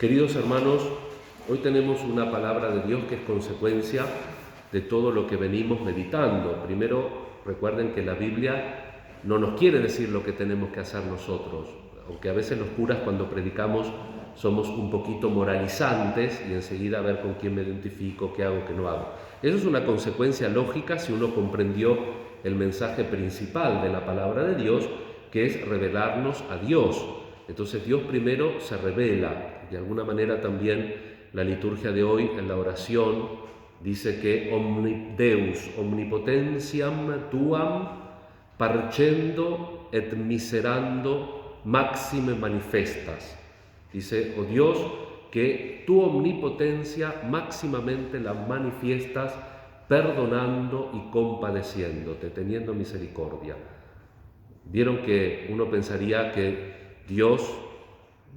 Queridos hermanos, hoy tenemos una palabra de Dios que es consecuencia de todo lo que venimos meditando. Primero, recuerden que la Biblia no nos quiere decir lo que tenemos que hacer nosotros, aunque a veces los curas cuando predicamos somos un poquito moralizantes y enseguida a ver con quién me identifico, qué hago, qué no hago. Eso es una consecuencia lógica si uno comprendió el mensaje principal de la palabra de Dios, que es revelarnos a Dios. Entonces Dios primero se revela. De alguna manera también la liturgia de hoy en la oración dice que Deus omnipotentiam tuam parcendo et miserando maxime manifestas. Dice, oh Dios, que tu omnipotencia máximamente la manifiestas perdonando y compadeciéndote, teniendo misericordia. Vieron que uno pensaría que Dios,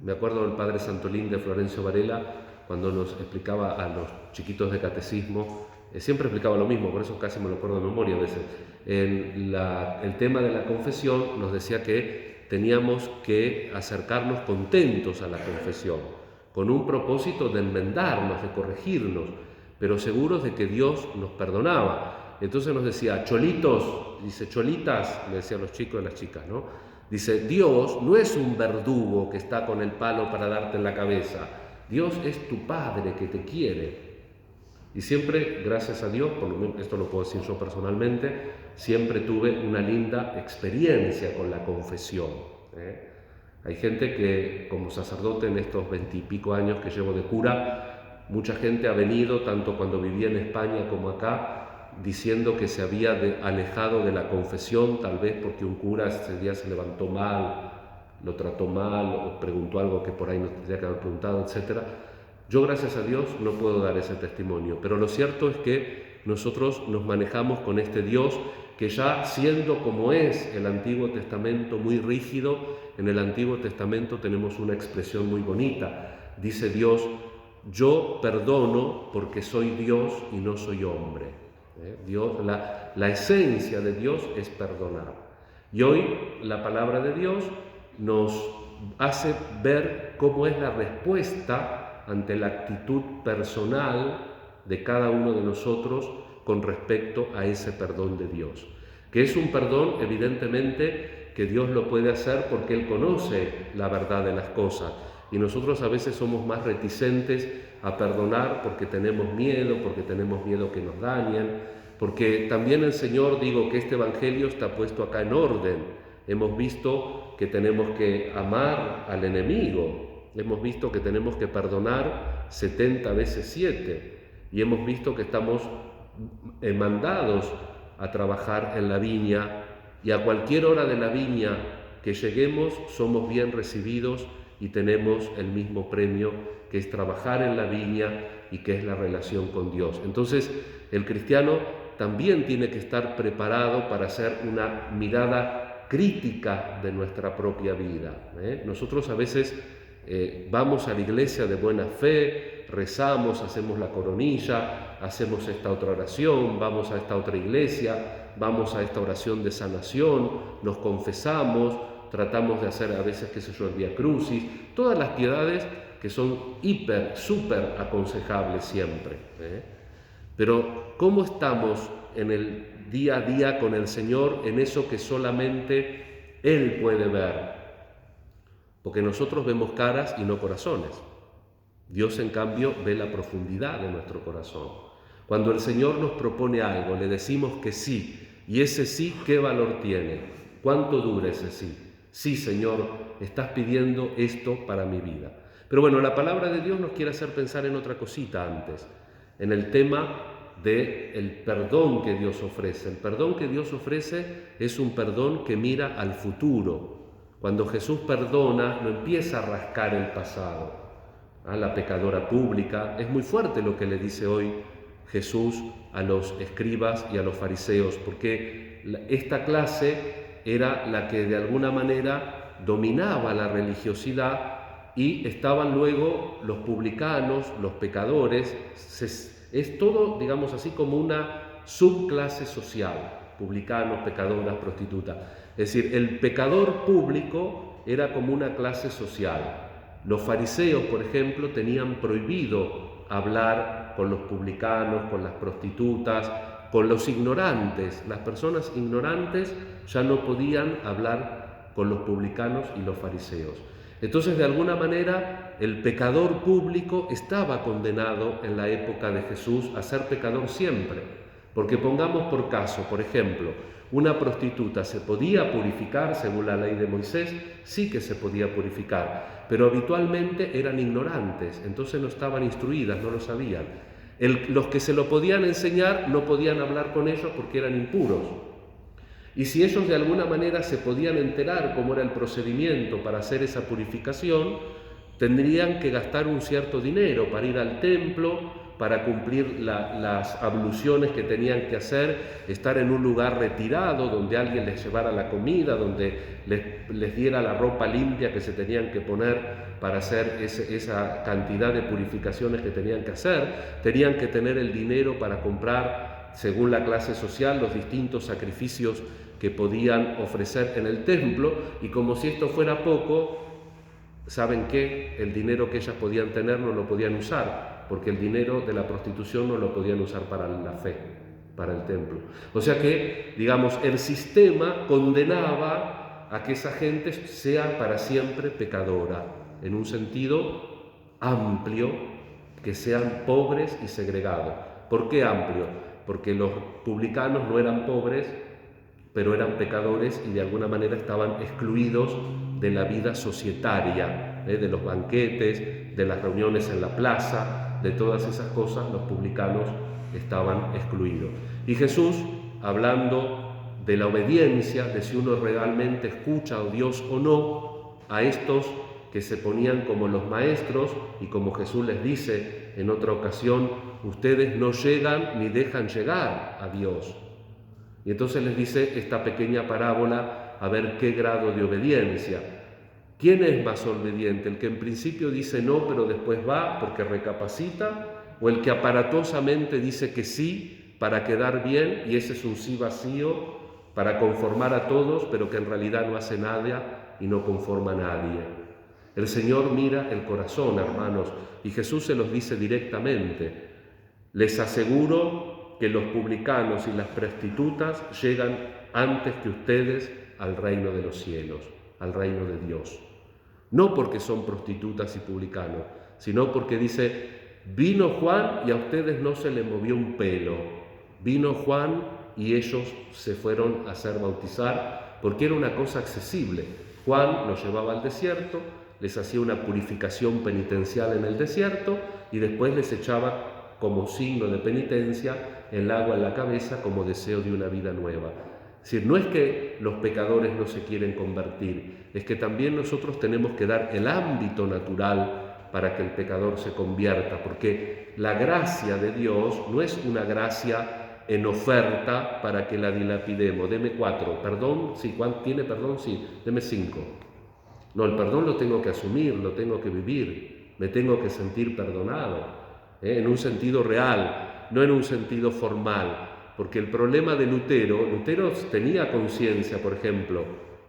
me acuerdo del padre Santolín de Florencio Varela, cuando nos explicaba a los chiquitos de catecismo, siempre explicaba lo mismo, por eso casi me lo acuerdo de memoria a veces. El tema de la confesión nos decía que teníamos que acercarnos contentos a la confesión, con un propósito de enmendarnos, de corregirnos, pero seguros de que Dios nos perdonaba. Entonces nos decía, cholitos, dice, cholitas, le decían los chicos y las chicas, ¿no? Dice, Dios no es un verdugo que está con el palo para darte en la cabeza. Dios es tu Padre que te quiere. Y siempre, gracias a Dios, por lo menos esto lo puedo decir yo personalmente, siempre tuve una linda experiencia con la confesión. Hay gente que, como sacerdote en estos 20 y pico años que llevo de cura, mucha gente ha venido, tanto cuando vivía en España como acá, diciendo que se había alejado de la confesión, tal vez porque un cura ese día se levantó mal, lo trató mal o preguntó algo que por ahí no tendría que haber preguntado, etc. Yo, gracias a Dios, no puedo dar ese testimonio, pero lo cierto es que nosotros nos manejamos con este Dios que ya siendo como es el Antiguo Testamento muy rígido, en el Antiguo Testamento tenemos una expresión muy bonita. Dice Dios, yo perdono porque soy Dios y no soy hombre. Dios, la esencia de Dios es perdonar. Y hoy la palabra de Dios nos hace ver cómo es la respuesta ante la actitud personal de cada uno de nosotros con respecto a ese perdón de Dios. Que es un perdón, evidentemente, que Dios lo puede hacer porque Él conoce la verdad de las cosas. Y nosotros a veces somos más reticentes a perdonar porque tenemos miedo que nos dañen, porque también el Señor, digo que este Evangelio está puesto acá en orden. Hemos visto que tenemos que amar al enemigo, hemos visto que tenemos que perdonar 70 veces 7 y hemos visto que estamos mandados a trabajar en la viña y a cualquier hora de la viña que lleguemos somos bien recibidos y tenemos el mismo premio que es trabajar en la viña y que es la relación con Dios. Entonces el cristiano también tiene que estar preparado para hacer una mirada crítica de nuestra propia vida. Nosotros a veces vamos a la iglesia de buena fe, rezamos, hacemos la coronilla, hacemos esta otra oración, vamos a esta otra iglesia, vamos a esta oración de sanación, nos confesamos, tratamos de hacer a veces, qué sé yo, el Vía Crucis, todas las piedades que son súper aconsejables siempre. Pero ¿cómo estamos en el día a día con el Señor en eso que solamente Él puede ver? Porque nosotros vemos caras y no corazones. Dios, en cambio, ve la profundidad de nuestro corazón. Cuando el Señor nos propone algo, le decimos que sí, y ese sí, ¿qué valor tiene? ¿Cuánto dura ese sí? Sí, Señor, estás pidiendo esto para mi vida. Pero bueno, la palabra de Dios nos quiere hacer pensar en otra cosita antes, en el tema del perdón que Dios ofrece. El perdón que Dios ofrece es un perdón que mira al futuro. Cuando Jesús perdona, no empieza a rascar el pasado. La pecadora pública, es muy fuerte lo que le dice hoy Jesús a los escribas y a los fariseos, porque esta clase era la que de alguna manera dominaba la religiosidad y estaban luego los publicanos, los pecadores. Es todo, digamos así, como una subclase social, publicanos, pecadoras, prostitutas. Es decir, el pecador público era como una clase social Los fariseos, por ejemplo, tenían prohibido hablar con los publicanos, con las prostitutas, con los ignorantes. Las personas ignorantes ya no podían hablar con los publicanos y los fariseos. Entonces, de alguna manera, el pecador público estaba condenado en la época de Jesús a ser pecador siempre. Porque pongamos por caso, por ejemplo, una prostituta se podía purificar según la ley de Moisés, sí que se podía purificar, pero habitualmente eran ignorantes, entonces no estaban instruidas, no lo sabían. Los que se lo podían enseñar no podían hablar con ellos porque eran impuros. Y si ellos de alguna manera se podían enterar cómo era el procedimiento para hacer esa purificación, tendrían que gastar un cierto dinero para ir al templo, para cumplir las abluciones que tenían que hacer, estar en un lugar retirado donde alguien les llevara la comida, donde les diera la ropa limpia que se tenían que poner para hacer esa cantidad de purificaciones que tenían que hacer. Tenían que tener el dinero para comprar, según la clase social, los distintos sacrificios que podían ofrecer en el templo, y como si esto fuera poco, ¿saben qué? El dinero que ellas podían tener no lo podían usar, porque el dinero de la prostitución no lo podían usar para la fe, para el templo. O sea que, digamos, el sistema condenaba a que esa gente sea para siempre pecadora, en un sentido amplio, que sean pobres y segregados. ¿Por qué amplio? Porque los publicanos no eran pobres, pero eran pecadores y de alguna manera estaban excluidos de la vida societaria, de los banquetes, de las reuniones en la plaza, de todas esas cosas. Los publicanos estaban excluidos. Y Jesús, hablando de la obediencia, de si uno realmente escucha a Dios o no, a estos que se ponían como los maestros, y como Jesús les dice en otra ocasión, ustedes no llegan ni dejan llegar a Dios. Y entonces les dice esta pequeña parábola, a ver qué grado de obediencia. ¿Quién es más obediente? ¿El que en principio dice no, pero después va porque recapacita? ¿O el que aparatosamente dice que sí para quedar bien, y ese es un sí vacío para conformar a todos, pero que en realidad no hace nada y no conforma a nadie? El Señor mira el corazón, hermanos, y Jesús se los dice directamente. Les aseguro que los publicanos y las prostitutas llegan antes que ustedes al reino de los cielos, al reino de Dios. No porque son prostitutas y publicanos, sino porque dice, vino Juan y a ustedes no se les movió un pelo. Vino Juan y ellos se fueron a hacer bautizar porque era una cosa accesible. Juan los llevaba al desierto, les hacía una purificación penitencial en el desierto y después les echaba como signo de penitencia el agua en la cabeza como deseo de una vida nueva. Es decir, no es que los pecadores no se quieren convertir, es que también nosotros tenemos que dar el ámbito natural para que el pecador se convierta, porque la gracia de Dios no es una gracia en oferta para que la dilapidemos. Deme 4, perdón, sí, ¿cuánto tiene perdón? Sí, deme 5. No, el perdón lo tengo que asumir, lo tengo que vivir, me tengo que sentir perdonado. En un sentido real, no en un sentido formal, porque el problema de Lutero tenía conciencia, por ejemplo,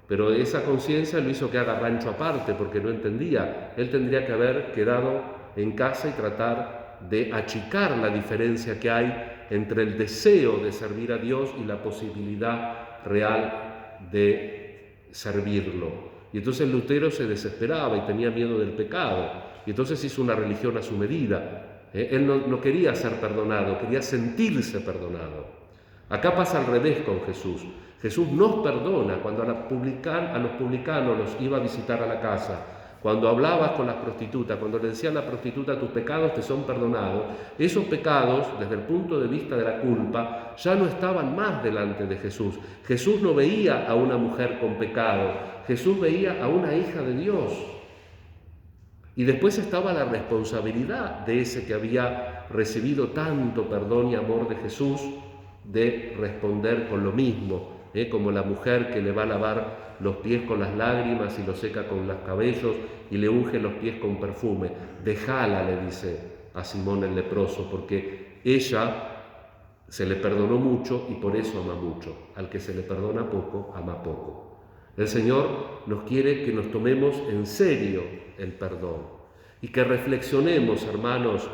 pero esa conciencia lo hizo que haga rancho aparte, porque no entendía. Él tendría que haber quedado en casa y tratar de achicar la diferencia que hay entre el deseo de servir a Dios y la posibilidad real de servirlo. Y entonces Lutero se desesperaba y tenía miedo del pecado, y entonces hizo una religión a su medida. Él no quería ser perdonado, quería sentirse perdonado. Acá pasa al revés con Jesús. Jesús nos perdona cuando a los publicanos los iba a visitar a la casa, cuando hablabas con las prostitutas, cuando le decía a la prostituta, tus pecados te son perdonados. Esos pecados, desde el punto de vista de la culpa, ya no estaban más delante de Jesús. Jesús no veía a una mujer con pecado, Jesús veía a una hija de Dios. Y después estaba la responsabilidad de ese que había recibido tanto perdón y amor de Jesús, de responder con lo mismo, como la mujer que le va a lavar los pies con las lágrimas y los seca con los cabellos y le unge los pies con perfume. Dejala, le dice a Simón el leproso, porque ella se le perdonó mucho y por eso ama mucho. Al que se le perdona poco, ama poco. El Señor nos quiere que nos tomemos en serio el perdón. y que reflexionemos, hermanos,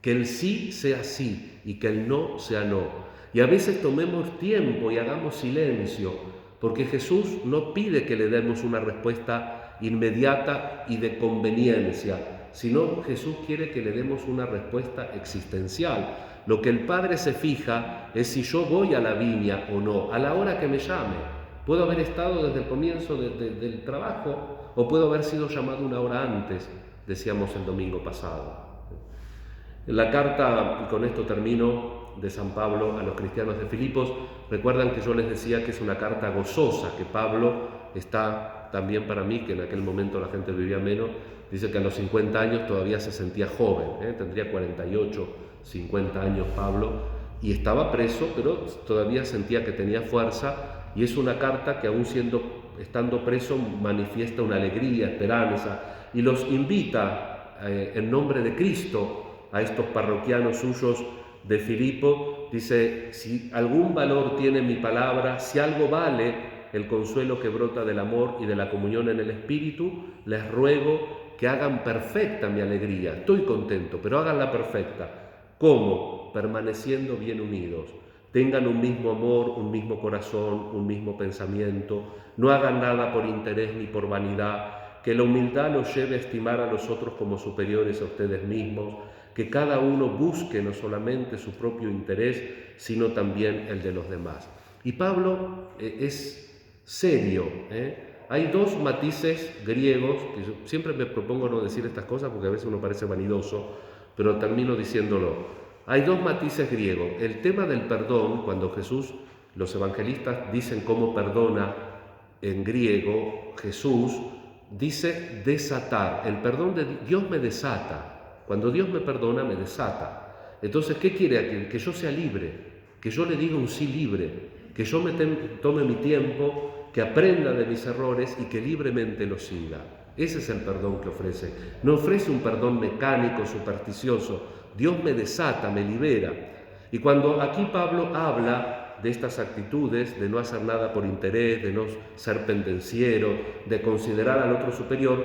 que el sí sea sí y que el no sea no. Y a veces tomemos tiempo y hagamos silencio, porque Jesús no pide que le demos una respuesta inmediata y de conveniencia, sino Jesús quiere que le demos una respuesta existencial. Lo que el Padre se fija es si yo voy a la viña o no, a la hora que me llame. Puedo haber estado desde el comienzo del trabajo o puedo haber sido llamado una hora antes, decíamos el domingo pasado. En la carta, y con esto termino, de San Pablo a los cristianos de Filipos, recuerdan que yo les decía que es una carta gozosa, que Pablo está también para mí, que en aquel momento la gente vivía menos, dice que a los 50 años todavía se sentía joven, tendría 48, 50 años Pablo, y estaba preso, pero todavía sentía que tenía fuerza, y es una carta que aún estando preso manifiesta una alegría, esperanza, y los invita en nombre de Cristo a estos parroquianos suyos de Filipo, dice: si algún valor tiene mi palabra, si algo vale el consuelo que brota del amor y de la comunión en el Espíritu, les ruego que hagan perfecta mi alegría. Estoy contento, pero háganla perfecta. ¿Cómo? Permaneciendo bien unidos. Tengan un mismo amor, un mismo corazón, un mismo pensamiento. No hagan nada por interés ni por vanidad. Que la humildad los lleve a estimar a los otros como superiores a ustedes mismos. Que cada uno busque no solamente su propio interés, sino también el de los demás. Y Pablo es serio. Hay dos matices griegos, que yo siempre me propongo no decir estas cosas porque a veces uno parece vanidoso, pero termino diciéndolo. Hay dos matices griegos. El tema del perdón, cuando Jesús, los evangelistas dicen cómo perdona en griego, Jesús dice desatar. El perdón de Dios me desata. Cuando Dios me perdona, me desata. Entonces, ¿qué quiere? Que yo sea libre, que yo le diga un sí libre, que yo tome mi tiempo, que aprenda de mis errores y que libremente lo siga. Ese es el perdón que ofrece. No ofrece un perdón mecánico, supersticioso. Dios me desata, me libera. Y cuando aquí Pablo habla de estas actitudes, de no hacer nada por interés, de no ser pendenciero, de considerar al otro superior,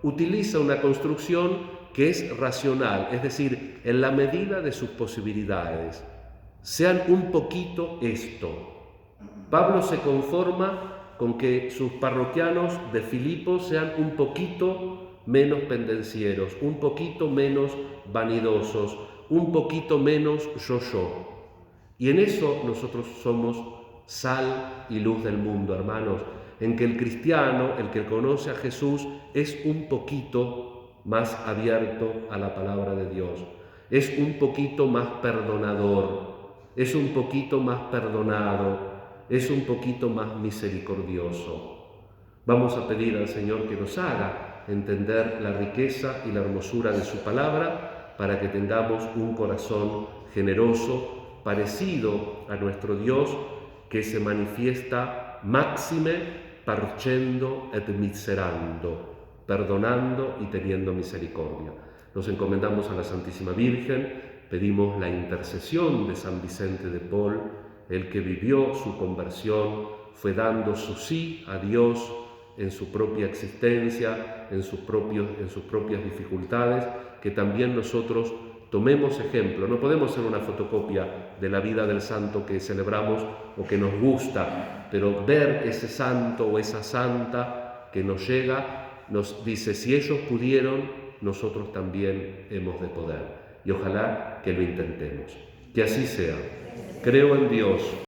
utiliza una construcción que es racional, es decir, en la medida de sus posibilidades. Sean un poquito esto. Pablo se conforma con que sus parroquianos de Filipos sean un poquito menos pendencieros, un poquito menos vanidosos, un poquito menos yo. Y en eso nosotros somos sal y luz del mundo, hermanos, en que el cristiano, el que conoce a Jesús, es un poquito más abierto a la palabra de Dios, es un poquito más perdonador, es un poquito más perdonado, es un poquito más misericordioso. Vamos a pedir al Señor que nos haga entender la riqueza y la hermosura de su palabra para que tengamos un corazón generoso, parecido a nuestro Dios, que se manifiesta máxime parcendo et miserando, perdonando y teniendo misericordia. Nos encomendamos a la Santísima Virgen, pedimos la intercesión de San Vicente de Paul, el que vivió su conversión, fue dando su sí a Dios en su propia existencia, en sus propias dificultades, que también nosotros tomemos ejemplo. No podemos ser una fotocopia de la vida del santo que celebramos o que nos gusta, pero ver ese santo o esa santa que nos llega, nos dice, si ellos pudieron, nosotros también hemos de poder. Y ojalá que lo intentemos. Que así sea. Creo en Dios,